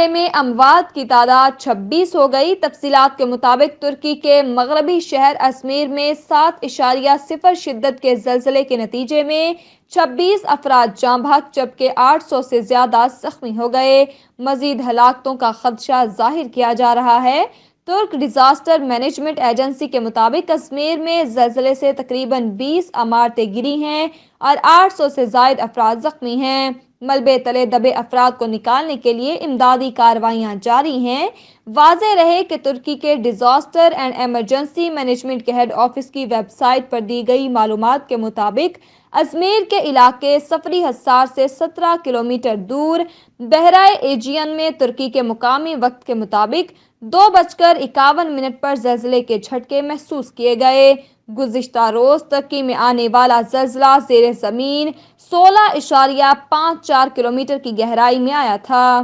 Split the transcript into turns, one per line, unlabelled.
زلزلے میں اموات کی تعداد 26 ہو گئی۔ تفصیلات کے مطابق ترکی کے مغربی شہر ازمیر میں 7.0 شدت کے زلزلے کے نتیجے میں 26 افراد جاں بحق جبکہ 800 سے زیادہ زخمی ہو گئے۔ مزید ہلاکتوں کا خدشہ ظاہر کیا جا رہا ہے۔ ترک ڈیزاسٹر مینجمنٹ ایجنسی کے مطابق ازمیر میں زلزلے سے تقریباً 20 عمارتیں گری ہیں اور 800 سے زائد افراد زخمی ہیں۔ ملبے تلے دبے افراد کو نکالنے کے لیے امدادی کارروائیاں جاری ہیں۔ واضح رہے کہ ترکی کے ڈیزاسٹر اینڈ ایمرجنسی مینجمنٹ کے ہیڈ آفس کی ویب سائٹ پر دی گئی معلومات کے مطابق ازمیر کے علاقے صفری حصار سے 17 کلومیٹر دور بحیرہ ایجین میں ترکی کے مقامی وقت کے مطابق 2:51 پر زلزلے کے جھٹکے محسوس کیے گئے۔ گزشتہ روز ترکی میں آنے والا زلزلہ زیر زمین 16.54 کلومیٹر کی گہرائی میں آیا تھا۔